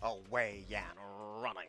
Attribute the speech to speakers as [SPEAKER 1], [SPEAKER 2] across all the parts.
[SPEAKER 1] Away and running.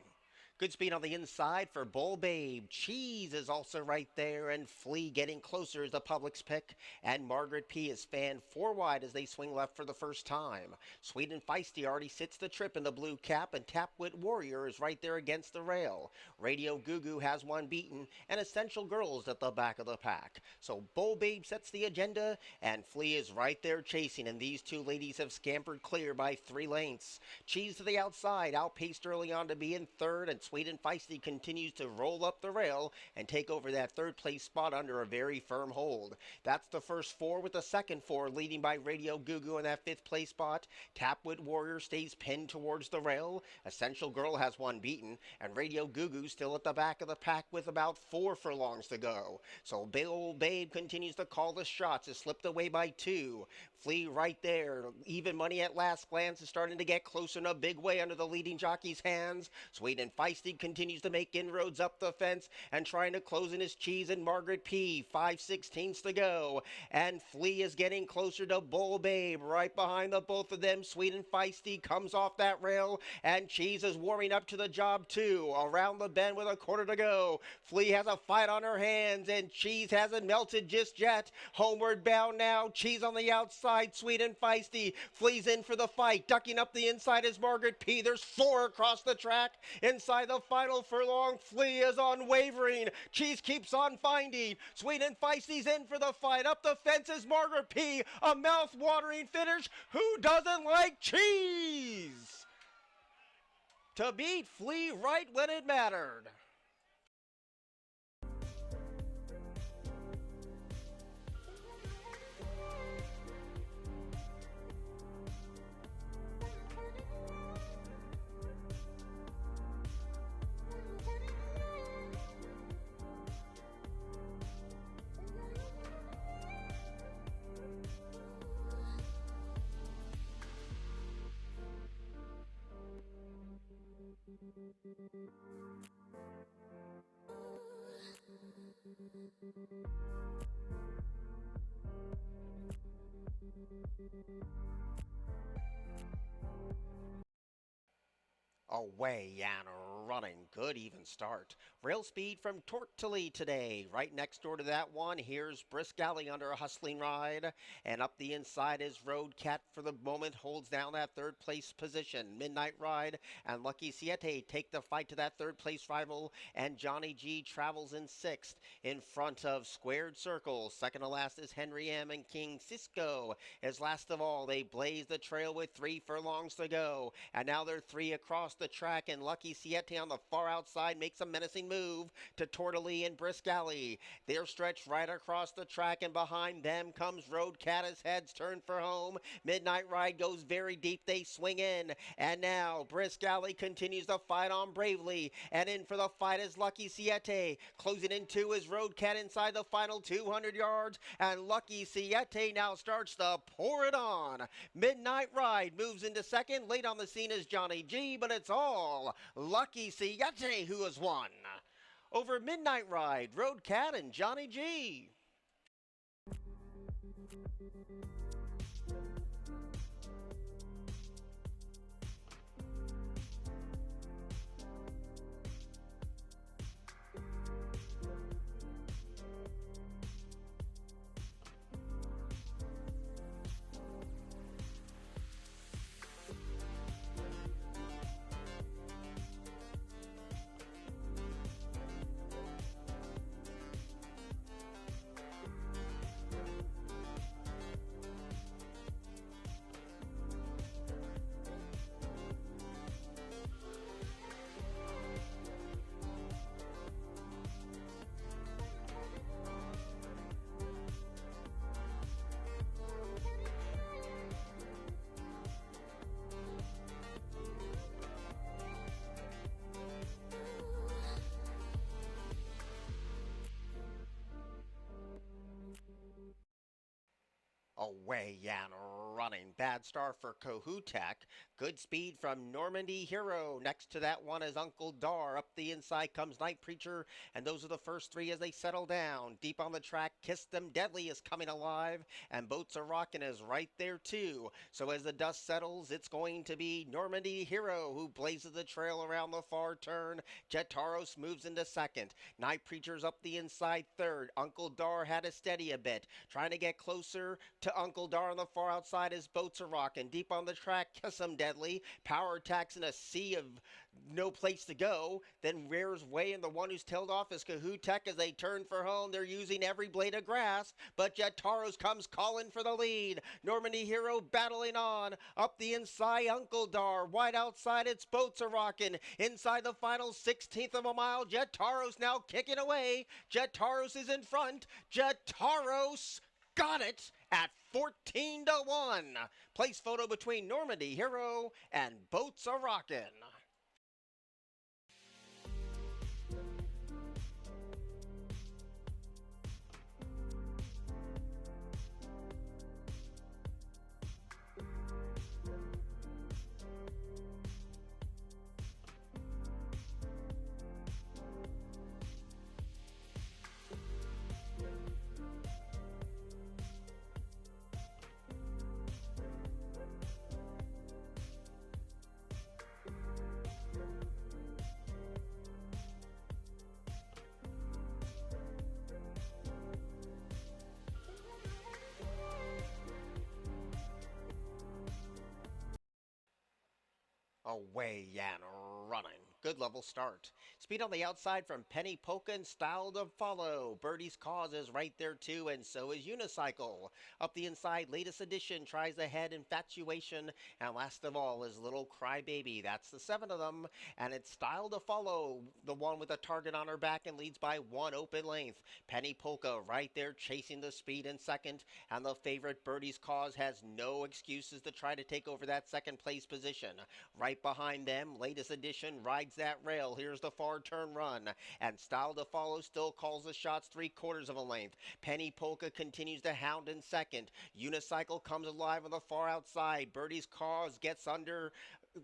[SPEAKER 1] Good speed on the inside for Bull Babe. Cheese is also right there, and Flea getting closer is the public's pick. And Margaret P is fanned four wide as they swing left for the first time. Sweet and Feisty already sits the trip in the blue cap, and Tapwit Warrior is right there against the rail. Radio Goo Goo has one beaten, and Essential Girls at the back of the pack. So Bull Babe sets the agenda, and Flea is right there chasing, and these two ladies have scampered clear by 3 lengths. Cheese to the outside, outpaced early on to be in third, and Sweet and Feisty continues to roll up the rail and take over that third place spot under a very firm hold. That's the first four, with the second four leading by Radio Goo Goo in that fifth place spot. Tapwood Warrior stays pinned towards the rail. Essential Girl has one beaten, and Radio Goo Goo still at the back of the pack with about 4 furlongs to go. So Old Babe continues to call the shots, is slipped away by 2. Flea right there. Even money at last glance is starting to get closer in a big way under the leading jockey's hands. Sweet and Feisty continues to make inroads up the fence and trying to close in his Cheese and Margaret P. 5/16 to go. And Flea is getting closer to Bull Babe. Right behind the both of them, Sweet and Feisty comes off that rail, and Cheese is warming up to the job too. Around the bend with a quarter to go. Flea has a fight on her hands, and Cheese hasn't melted just yet. Homeward bound now. Cheese on the outside. Sweet and Feisty. Flea's in for the fight. Ducking up the inside is Margaret P. There's 4 across the track. Inside the final furlong, Flea is unwavering. Cheese keeps on finding. Sweet and Feisty's in for the fight. Up the fence is Margaret P. A mouth-watering finish. Who doesn't like cheese? To beat Flea right when it mattered. Away and running. Good even start. Rail speed from Tortilley today. Right next door to that one, here's Brisk Alley under a hustling ride. And up the inside is Road Cat for the moment, holds down that third place position. Midnight Ride and Lucky Siete take the fight to that third place rival. And Johnny G travels in sixth in front of Squared Circle. Second to last is Henry M. and King Cisco. As last of all, they blaze the trail with 3 furlongs to go. And now they're 3 across the track, and Lucky Siete on the far outside makes a menacing move to Tortilley and Brisk Alley. They're stretched right across the track, and behind them comes Road Cat as heads turn for home. Midnight Ride goes very deep. They swing in, and now Brisk Alley continues to fight on bravely, and in for the fight is Lucky Siete. Closing in 2 is Road Cat inside the final 200 yards, and Lucky Siete now starts to pour it on. Midnight Ride moves into second. Late on the scene is Johnny G, but it's all Lucky Siete who has won. Over Midnight Ride, Road Cat and Johnny G. Away and running. Bad start for Kohoutek. Good speed from Normandy Hero. Next to that one is Uncle Dar. Up the inside comes Night Preacher, and those are the first three as they settle down. Deep on the track, Kiss Them Deadly is coming alive, and Boats Are Rockin' is right there too. So as the dust settles, it's going to be Normandy Hero who blazes the trail around the far turn. Jetaros moves into second. Night Preacher's up the inside third. Uncle Dar had to steady a bit, trying to get closer to Uncle Dar on the far outside as Boats Are Rockin'. Deep on the track, Kiss 'em Deadly. Power attacks in a sea of no place to go. Then rears way, and the one who's tailed off is Kohoutek as they turn for home. They're using every blade of grass, but Jetaros comes calling for the lead. Normandy Hero battling on. Up the inside, Uncle Dar. Wide outside, it's Boats Are Rockin'. Inside the final 16th of a mile, Jetaros now kicking away. Jetaros is in front. Jetaros got it at 14-1. Place photo between Normandy Hero and Boats Are Rockin'. Away and running. Good level start. Speed on the outside from Penny Polka and Style to Follow. Birdie's Cause is right there too, and so is Unicycle. Up the inside, Latest Edition tries ahead, Infatuation, and last of all is Little Crybaby. That's the 7 of them, and it's Style to Follow, the one with a target on her back, and leads by 1 open length. Penny Polka right there chasing the speed in second, and the favorite Birdie's Cause has no excuses to try to take over that second place position. Right behind them, Latest Edition rides that rail. Here's the far turn run, and Style to Follow still calls the shots 3/4 of a length. Penny Polka continues to hound in second. Unicycle comes alive on the far outside. Birdie's Cause gets under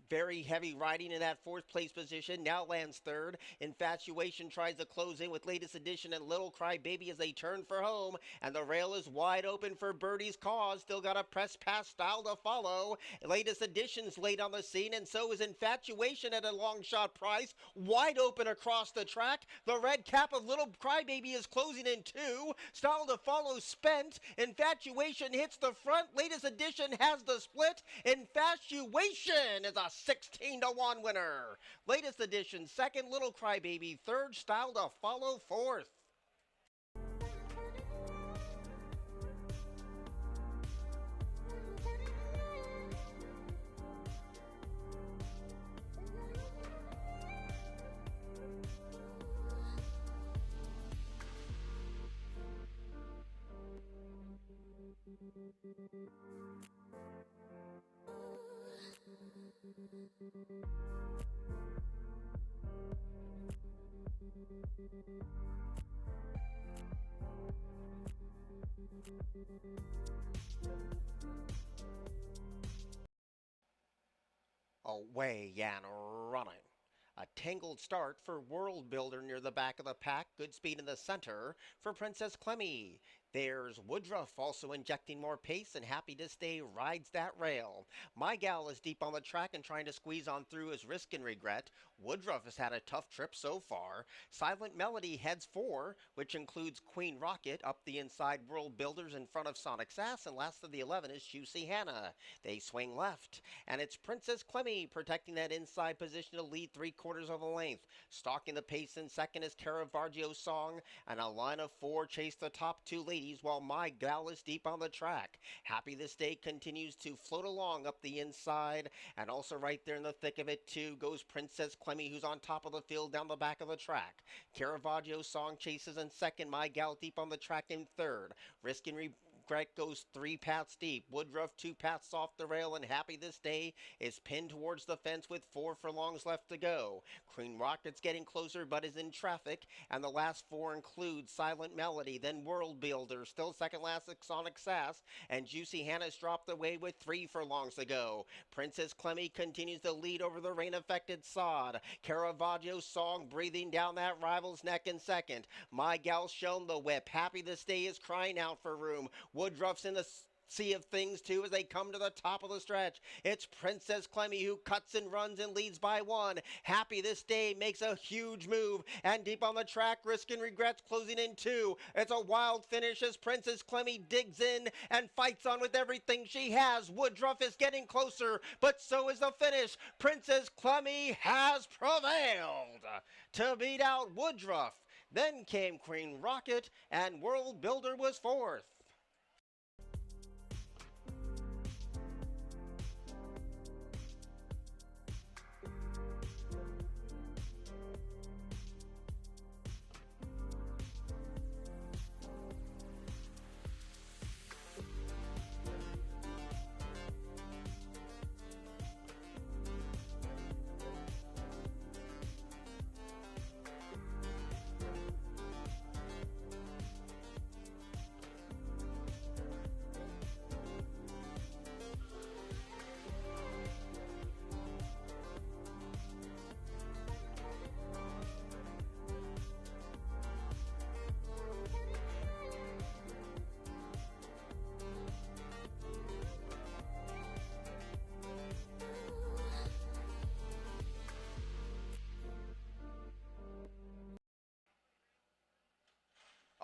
[SPEAKER 1] very heavy riding in that 4th place position, now lands 3rd. Infatuation tries to close in with Latest Edition and Little Crybaby as they turn for home, and the rail is wide open for Birdie's Cause. Still got a press pass Style to Follow. Latest Edition's late on the scene, and so is Infatuation at a long shot price, wide open across the track. The red cap of Little Crybaby is closing in 2. Style to Follow spent. Infatuation hits the front. Latest Edition has the split. Infatuation is a 16-1 winner. Latest Edition second, Little Crybaby third, Style to Follow fourth. Away and running. A tangled start for World Builder near the back of the pack. Good speed in the center for Princess Clemmy. There's Woodruff also injecting more pace, and Happy to Stay rides that rail. My Gal is deep on the track and trying to squeeze on through his Risk and Regret. Woodruff has had a tough trip so far. Silent Melody heads 4, which includes Queen Rocket. Up the inside, World Builders in front of Sonic Sass, and last of the 11 is Juicy Hannah. They swing left, and it's Princess Clemmy protecting that inside position to lead 3/4 of a length. Stalking the pace in second is Caravaggio's Song, and a line of 4 chase the top 2 ladies while My Gal is deep on the track. Happy This Day continues to float along up the inside, and also right there in the thick of it too goes Princess Clemmy, who's on top of the field down the back of the track. Caravaggio's Song chases in second, My Gal deep on the track in third. Risk and Regret goes 3 paths deep. Woodruff 2 paths off the rail, and Happy This Day is pinned towards the fence with 4 furlongs left to go. Queen Rocket's getting closer but is in traffic, and the last 4 include Silent Melody, then World Builder, still second last Sonic Sass, and Juicy Hannah's dropped away with 3 furlongs to go. Princess Clemmy continues to lead over the rain-affected sod. Caravaggio's song breathing down that rival's neck in second. My Gal's shown the whip. Happy This Day is crying out for room. Woodruff's in the sea of things too as they come to the top of the stretch. It's Princess Clemmy who cuts and runs and leads by 1. Happy This Day makes a huge move, and deep on the track, Risk and Regrets closing in 2. It's a wild finish as Princess Clemmy digs in and fights on with everything she has. Woodruff is getting closer, but so is the finish. Princess Clemmy has prevailed to beat out Woodruff. Then came Queen Rocket, and World Builder was 4th.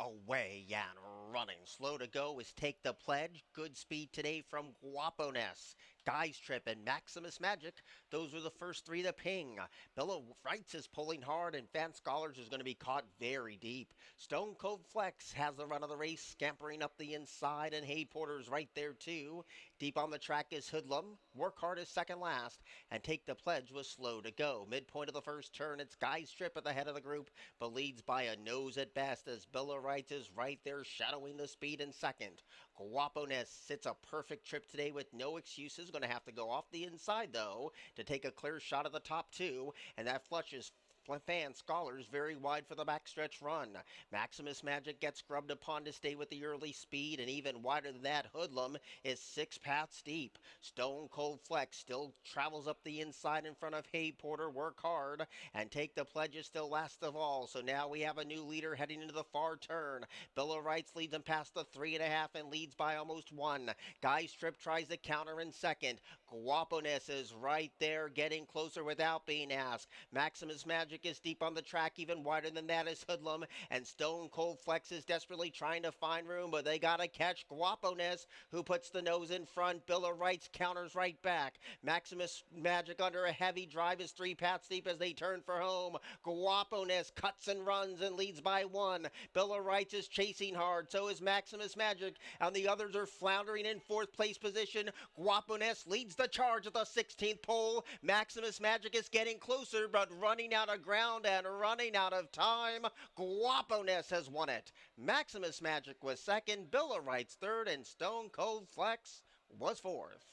[SPEAKER 1] Away and running. Slow to go is Take the Pledge. Good speed today from Guaponess. Guy's Trip and Maximus Magic. Those were the first 3 to ping. Bill Wrights is pulling hard, and Fan Scholars is going to be caught very deep. Stone Cold Flex has the run of the race, scampering up the inside, and Hay Porter's right there too. Deep on the track is Hoodlum. Work Hard is second last, and Take the Pledge was slow to go. Midpoint of the first turn, it's Guy's Trip at the head of the group, but leads by a nose at best as Billa Wright is right there shadowing the speed in second. Guaponess sits a perfect trip today with no excuses. Going to have to go off the inside though to take a clear shot of the top 2, and that flushes Fan Scholars very wide for the backstretch run. Maximus Magic gets scrubbed upon to stay with the early speed, and even wider than that, Hoodlum is 6 paths deep. Stone Cold Flex still travels up the inside in front of Hay Porter. Work Hard and Take the Pledge is still last of all. So now we have a new leader heading into the far turn. Billa Wrights leads him past the 3.5 and leads by almost 1. Guy's Trip tries to counter in second. Guaponess is right there, getting closer without being asked. Maximus Magic is deep on the track, even wider than that is Hoodlum, and Stone Cold Flex is desperately trying to find room, but they gotta catch Guaponess, who puts the nose in front. Billa Wrights counters right back. Maximus Magic under a heavy drive is 3 paths deep as they turn for home. Guaponess cuts and runs and leads by 1. Billa Wrights is chasing hard, so is Maximus Magic, and the others are floundering in 4th place position. Guaponess leads the charge at the 16th pole. Maximus Magic is getting closer, but running out of ground and running out of time. Guaponess has won it. Maximus Magic was second, Billa Wrights third, and Stone Cold Flex was 4th.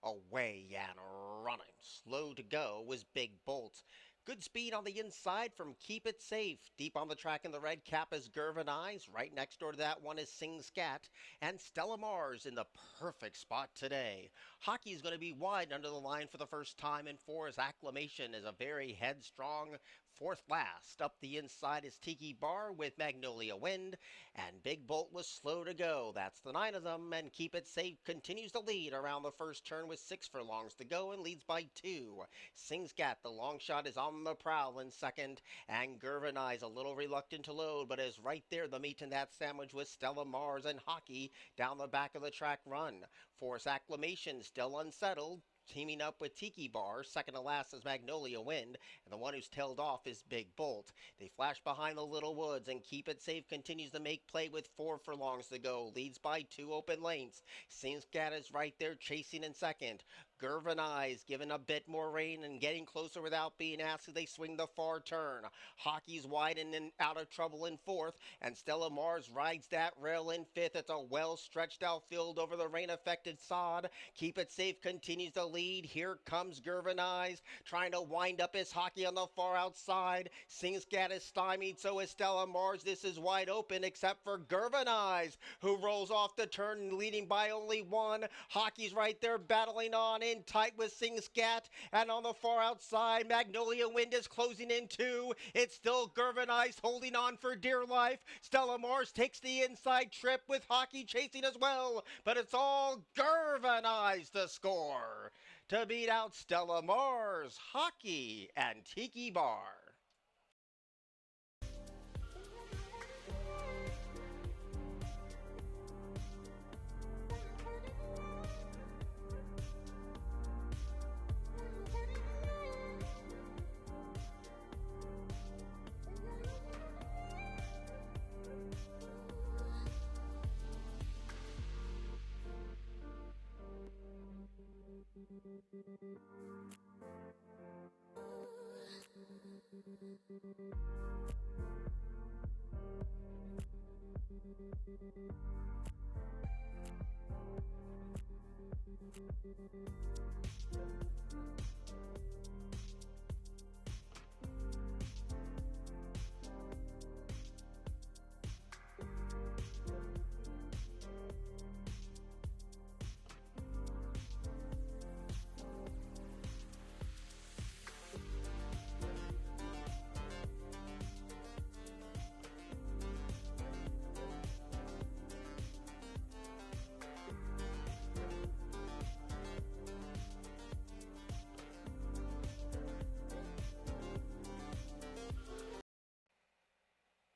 [SPEAKER 1] Away and running. Slow to go was Big Bolt. Good speed on the inside from Keep It Safe. Deep on the track in the red cap is Gervin Eyes. Right next door to that one is Sing Scat. And Stella Mars in the perfect spot today. Hockey is going to be wide under the line for the first time in four as Acclamation is a very headstrong fourth last. Up the inside is Tiki Bar with Magnolia Wind. And Big Bolt was slow to go. That's the nine of them. And Keep It Safe continues to lead around the first turn with 6 furlongs to go and leads by 2. Sing Scat, the long shot, is on the prowl in second. And Gervin Eyes a little reluctant to load, but is right there, the meat in that sandwich with Stella Mars and Hockey down the back of the track run. Force Acclamation still unsettled. Teaming up with Tiki Bar, second to last is Magnolia Wind, and the one who's tailed off is Big Bolt. They flash behind the Little Woods, and Keep It Safe continues to make play with 4 furlongs to go. Leads by 2 open lanes. Singscat is right there chasing in second. Gervin Eyes giving a bit more rain and getting closer without being asked as they swing the far turn. Hockey's wide and out of trouble in fourth, and Stella Mars rides that rail in fifth. It's a well-stretched outfield over the rain-affected sod. Keep It Safe continues to lead. Here comes Gervin Eyes, trying to wind up his Hockey on the far outside. Singscat is stymied, so is Stella Mars. This is wide open, except for Gervin Eyes, who rolls off the turn, leading by only 1. Hockey's right there battling on in tight with Singscat, and on the far outside, Magnolia Wind is closing in 2. It's still Gervin Eyes holding on for dear life. Stella Mars takes the inside trip with Hockey chasing as well, but it's all Gervin Eyes to score to beat out Stella Mars, Hockey, and Tiki Bar.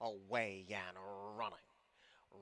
[SPEAKER 1] Away and running.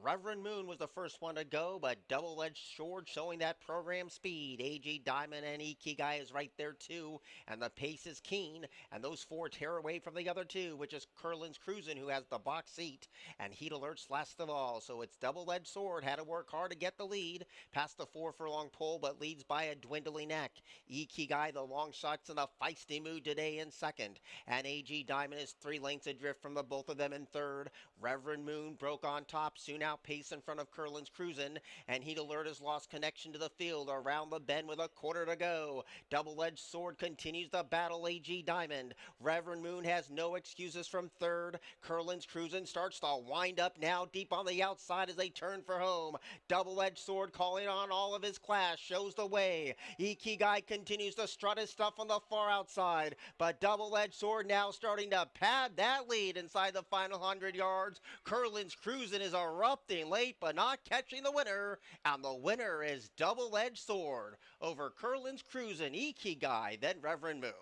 [SPEAKER 1] Reverend Moon was the first one to go, but double-edged sword showing that program speed. AG Diamond and Ikigai is right there too, and the pace is keen, and those 4 tear away from the other 2, which is Curlin's Cruisin', who has the box seat, and Heat Alert's last of all. So it's double-edged sword, had to work hard to get the lead, past the 4 furlong pole, but leads by a dwindling neck. Ikigai, the long shot's in a feisty mood today in second, and AG Diamond is 3 lengths adrift from the both of them in third. Reverend Moon broke on top, soon outpace in front of Curlin's Cruisin', and Heat Alert has lost connection to the field around the bend with a quarter to go. Double-edged sword continues the battle. AG Diamond. Reverend Moon has no excuses from third. Curlin's Cruisin' starts to wind up now deep on the outside as they turn for home. Double-edged sword calling on all of his class shows the way. Ikigai continues to strut his stuff on the far outside, but double-edged sword now starting to pad that lead inside the final 100 yards. Curlin's Cruisin' is erupting late, but not catching the winner, and the winner is double-edged sword over Curlin's Cruisin', Ikigai, then Reverend Moon.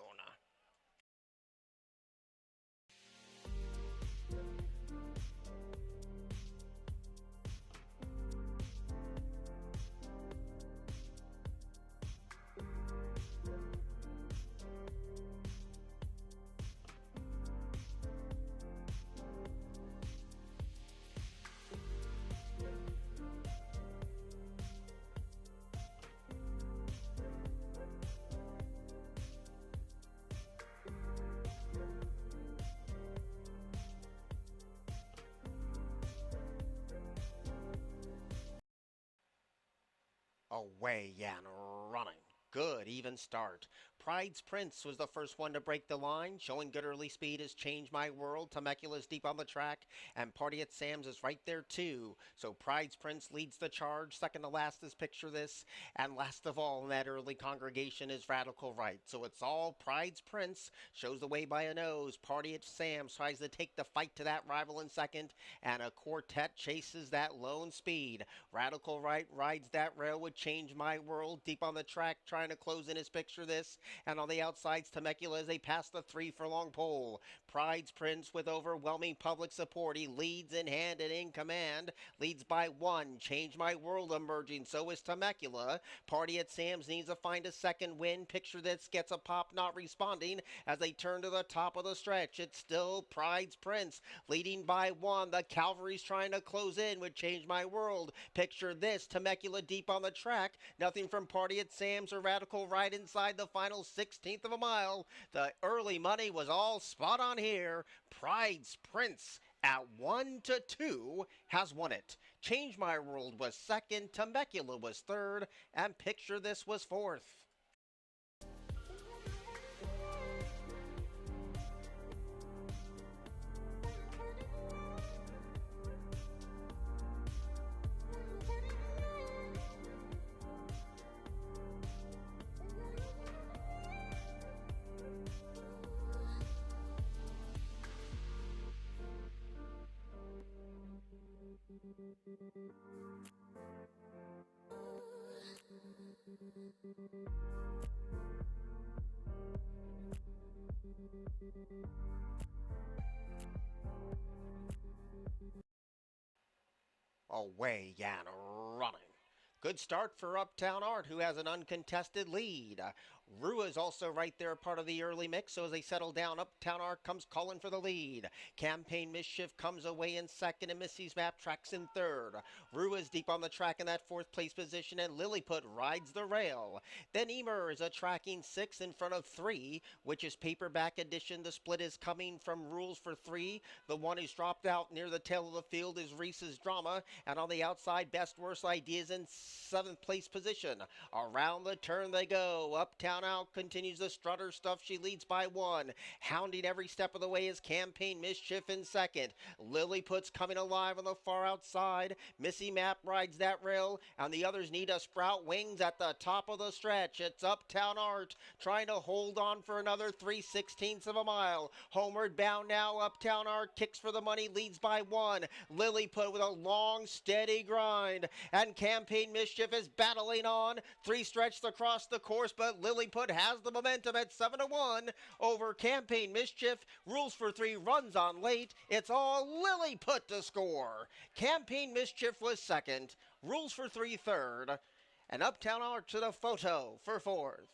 [SPEAKER 1] Away and running. Good even start. Pride's Prince was the first one to break the line, showing good early speed has changed my world. Temecula's deep on the track, and Party at Sam's is right there too. So Pride's Prince leads the charge. Second to last is Picture This, and last of all in that early congregation is Radical Right. So it's all Pride's Prince shows the way by a nose. Party at Sam's tries to take the fight to that rival in second, and a quartet chases that lone speed. Radical Right rides that rail with Change My World deep on the track, trying to close in his Picture This, and on the outsides Temecula as they pass the 3 furlong pole. Pride's Prince with overwhelming public support. He leads in hand and in command, leads by 1. Change My World emerging, so is Temecula. Party at Sam's needs to find a second win. Picture This gets a pop, not responding as they turn to the top of the stretch. It's still Pride's Prince leading by 1. The Cavalry's trying to close in with Change My World. Picture This, Temecula deep on the track. Nothing from Party at Sam's or Radical Right inside the final 16th of a mile. The early money was all spot on here. Pride's Prince at 1-2 has won it. Change My World was second, Temecula was third, and Picture This was fourth. Away and running. Good start for Uptown Art, who has an uncontested lead. Rua is also right there, part of the early mix, so as they settle down, Uptown Art comes calling for the lead. Campaign Mischief comes away in second, and Missy's Map tracks in third. Rua is deep on the track in that fourth place position, and Lilliput rides the rail. Then Emer is a tracking 6 in front of 3, which is paperback edition. The split is coming from Rules for 3. The one who's dropped out near the tail of the field is Reese's Drama, and on the outside, Best Worst Ideas in 7th place position. Around the turn they go. Uptown Out continues the strutter stuff. She leads by 1. Hounding every step of the way is Campaign Mischief in second. Lilliput's coming alive on the far outside. Missy Map rides that rail, and the others need to sprout wings at the top of the stretch. It's Uptown Art trying to hold on for another 3/16 of a mile. Homeward bound now. Uptown Art kicks for the money, leads by 1. Lilliput with a long, steady grind, and Campaign Mischief is battling on. 3 stretched across the course, but Lilliput has the momentum at 7-1 over Campaign Mischief. Rules for 3 runs on late. It's all Lilliput to score. Campaign Mischief was second. Rules for 3 third. And Uptown Art to the photo for fourth.